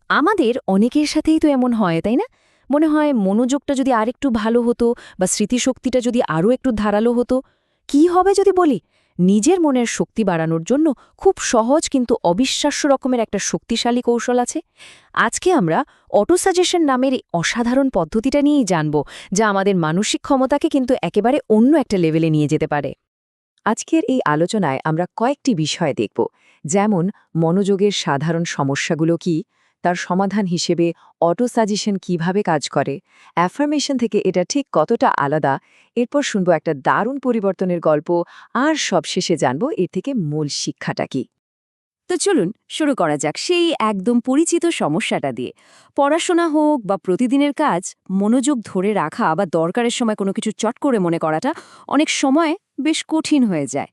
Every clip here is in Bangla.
আমাদের অনেকের সাথেই তো এমন হয়, তাই না? মনে হয় মনোযোগটা যদি আরেকটু ভালো হতো বা স্মৃতিশক্তিটা যদি আরও একটু ধারালো হতো। কি হবে যদি বলি, নিজের মনের শক্তি বাড়ানোর জন্য খুব সহজ কিন্তু অবিশ্বাস্য রকমের একটা শক্তিশালী কৌশল আছে। আজকে আমরা অটো সাজেশন নামের এই অসাধারণ পদ্ধতিটা নিয়েই জানব, যা আমাদের মানসিক ক্ষমতাকে কিন্তু একেবারে অন্য একটা লেভেলে নিয়ে যেতে পারে। আজকের এই আলোচনায় আমরা কয়েকটি বিষয় দেখব, যেমন মনোযোগের সাধারণ সমস্যাগুলো কি, তার সমাধান হিসেবে অটো সাজেশন কিভাবে কাজ করে, অ্যাফার্মেশন থেকে এটা ঠিক কতটা আলাদা, এরপর শুনব একটা দারুণ পরিবর্তনের গল্প, আর সবশেষে জানব এর থেকে মূল শিক্ষাটা কি। তো চলুন শুরু করা যাক সেই একদম পরিচিত সমস্যাটা দিয়ে। পড়াশোনা হোক বা প্রতিদিনের কাজ, মনোযোগ ধরে রাখা বা দরকারের সময় কোনো কিছু চট করে মনে করাটা অনেক সময় বেশ কঠিন হয়ে যায়।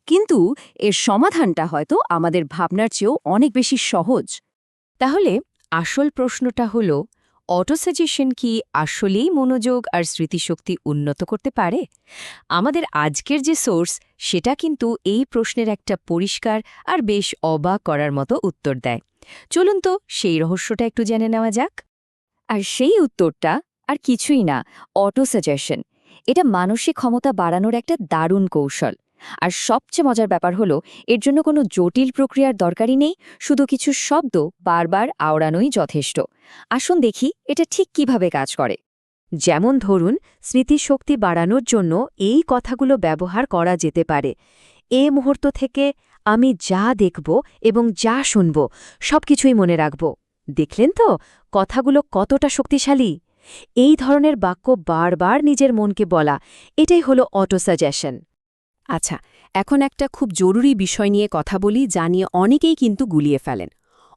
কিন্তু এর সমাধানটা হয়তো আমাদের ভাবনার চেয়েও অনেক বেশি সহজ। তাহলে আসল প্রশ্নটা হলো, অটোসাজেশন কি আসলেই মনোযোগ আর স্মৃতিশক্তি উন্নত করতে পারে? আমাদের আজকের যে সোর্স, সেটা কিন্তু এই প্রশ্নের একটা পরিষ্কার আর বেশ অবাক করার মতো উত্তর দেয়। চলুন তো সেই রহস্যটা একটু জেনে নেওয়া যাক। আর সেই উত্তরটা আর কিছুই না, অটোসাজেশন। এটা মানসিক ক্ষমতা বাড়ানোর একটা দারুণ কৌশল। আর সবচেয়ে মজার ব্যাপার হলো, এর জন্য কোনো জটিল প্রক্রিয়ার দরকারই নেই, শুধু কিছু শব্দ বারবার আওড়ানোই যথেষ্ট। আসুন দেখি এটা ঠিক কিভাবে কাজ করে। যেমন ধরুন, স্মৃতিশক্তি বাড়ানোর জন্য এই কথাগুলো ব্যবহার করা যেতে পারে। এ মুহূর্ত থেকে আমি যা দেখব এবং যা শুনব সবকিছুই মনে রাখব। দেখলেন তো কথাগুলো কতটা শক্তিশালী? এই ধরনের বাক্য বারবার নিজের মনকে বলা, এটাই হলো অটোসাজেশন। আচ্ছা, এখন একটা খুব জরুরি বিষয় নিয়ে কথা বলি, যা নিয়ে অনেকেই কিন্তু গুলিয়ে ফেলেন।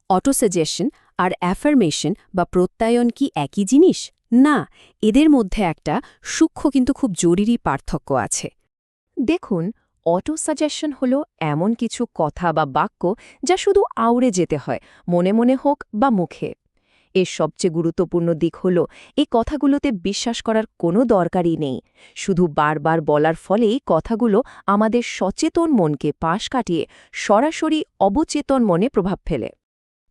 অটোসাজেশন আর অ্যাফার্মেশন বা প্রত্যয়ন কি একই জিনিস? না, এদের মধ্যে একটা সূক্ষ্ম কিন্তু খুব জরুরি পার্থক্য আছে। দেখুন, অটো সাজেশন হল এমন কিছু কথা বা বাক্য যা শুধু আউড়ে যেতে হয়, মনে মনে হোক বা মুখে। এর সবচেয়ে গুরুত্বপূর্ণ দিক হল, এই কথাগুলোতে বিশ্বাস করার কোনো দরকারই নেই। শুধু বারবার বলার ফলেই কথাগুলো আমাদের সচেতন মনকে পাশ কাটিয়ে সরাসরি অবচেতন মনে প্রভাব ফেলে।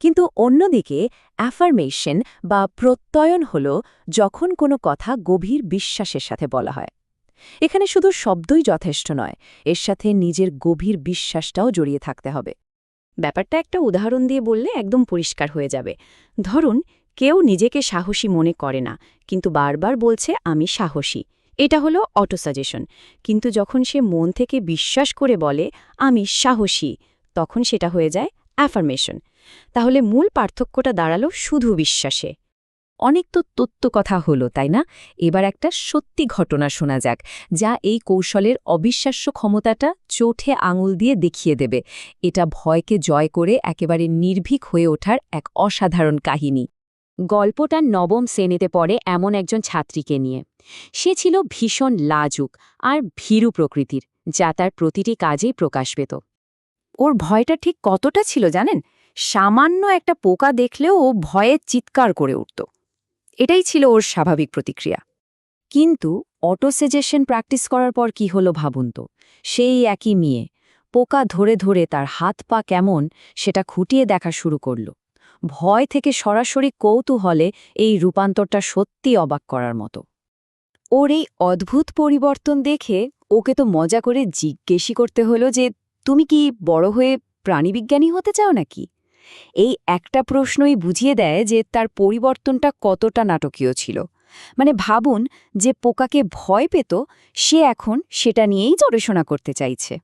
কিন্তু অন্যদিকে অ্যাফার্মেশন বা প্রত্যয়ন হল যখন কোনো কথা গভীর বিশ্বাসের সাথে বলা হয়। এখানে শুধু শব্দই যথেষ্ট নয়, এর সাথে নিজের গভীর বিশ্বাসটাও জড়িয়ে থাকতে হবে। ব্যাপারটা একটা উদাহরণ দিয়ে বললে একদম পরিষ্কার হয়ে যাবে। ধরুন, কেউ নিজেকে সাহসী মনে করে না, কিন্তু বারবার বলছে আমি সাহসী। এটা হলো অটোসাজেশন। কিন্তু যখন সে মন থেকে বিশ্বাস করে বলে আমি সাহসী, তখন সেটা হয়ে যায় অ্যাফার্মেশন। তাহলে মূল পার্থক্যটা দাঁড়ালো শুধু বিশ্বাসে। অনেক তো তত্ত্ব কথা হলো, তাই না? এবার একটা সত্যি ঘটনা শোনা যাক, যা এই কৌশলের অবিশ্বাস্য ক্ষমতাটা চোখে আঙুল দিয়ে দেখিয়ে দেবে। এটা ভয়কে জয় করে একেবারে নির্ভীক হয়ে ওঠার এক অসাধারণ কাহিনী। গল্পটা নবম শ্রেণীতে পড়ে এমন একজন ছাত্রীকে নিয়ে। সে ছিল ভীষণ লাজুক আর ভীরু প্রকৃতির, যা তার প্রতিটি কাজেই প্রকাশ পেত। ওর ভয়টা ঠিক কতটা ছিল জানেন? সামান্য একটা পোকা দেখলেও ও ভয়ে চিৎকার করে উঠত। এটাই ছিল ওর স্বাভাবিক প্রতিক্রিয়া। কিন্তু অটোসাজেশন প্র্যাকটিস করার পর কি হলো ভাবুন তো। সেই একই মেয়ে পোকা ধরে ধরে তার হাত পা কেমন সেটা খুঁটিয়ে দেখা শুরু করল। ভয় থেকে সরাসরি কৌতূহলে এই রূপান্তরটা সত্যি অবাক করার মতো। ওর এই অদ্ভুত পরিবর্তন দেখে ওকে তো মজা করে জিজ্ঞেসই করতে হলো যে, তুমি কি বড় হয়ে প্রাণীবিজ্ঞানী হতে চাও নাকি? এই একটা প্রশ্নই বুঝিয়ে দেয় যে তার পরিবর্তনটা কতটা নাটকীয় ছিল। মানে ভাবুন, যে পোকাকে ভয় পেত, সে এখন সেটা নিয়েই গবেষণা করতে চাইছে।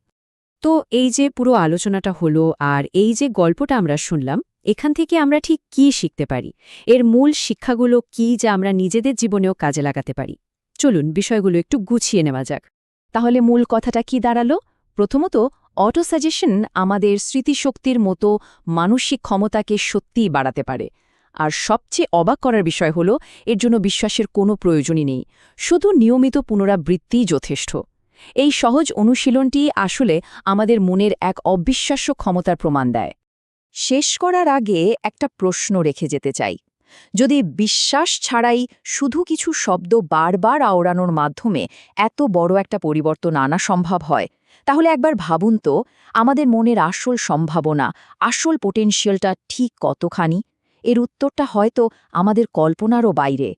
তো এই যে পুরো আলোচনাটা হলো আর এই যে গল্পটা আমরা শুনলাম, এখান থেকে আমরা ঠিক কি শিখতে পারি? এর মূল শিক্ষাগুলো কি, যা আমরা নিজেদের জীবনেও কাজে লাগাতে পারি? চলুন বিষয়গুলো একটু গুছিয়ে নেওয়া যাক। তাহলে মূল কথাটা কি দাঁড়ালো? প্রথমত, অটোসাজেশন আমাদের স্মৃতিশক্তির মতো মানসিক ক্ষমতাকে সত্যিই বাড়াতে পারে। আর সবচেয়ে অবাক করার বিষয় হলো, এর জন্য বিশ্বাসের কোনো প্রয়োজনই নেই, শুধু নিয়মিত পুনরাবৃত্তিই যথেষ্ট। এই সহজ অনুশীলনটি আসলে আমাদের মনের এক অবিশ্বাস্য ক্ষমতার প্রমাণ দেয়। শেষ করার আগে একটা প্রশ্ন রেখে যেতে চাই। যদি বিশ্বাস ছাড়াই শুধু কিছু শব্দ বারবার আওড়ানোর মাধ্যমে এত বড় একটা পরিবর্তন আনা সম্ভব হয়, তাহলে একবার ভাবুন তো, আমাদের মনের আসল সম্ভাবনা, আসল পোটেনশিয়ালটা ঠিক কতখানি। এর উত্তরটা হয়তো আমাদের কল্পনারও বাইরে।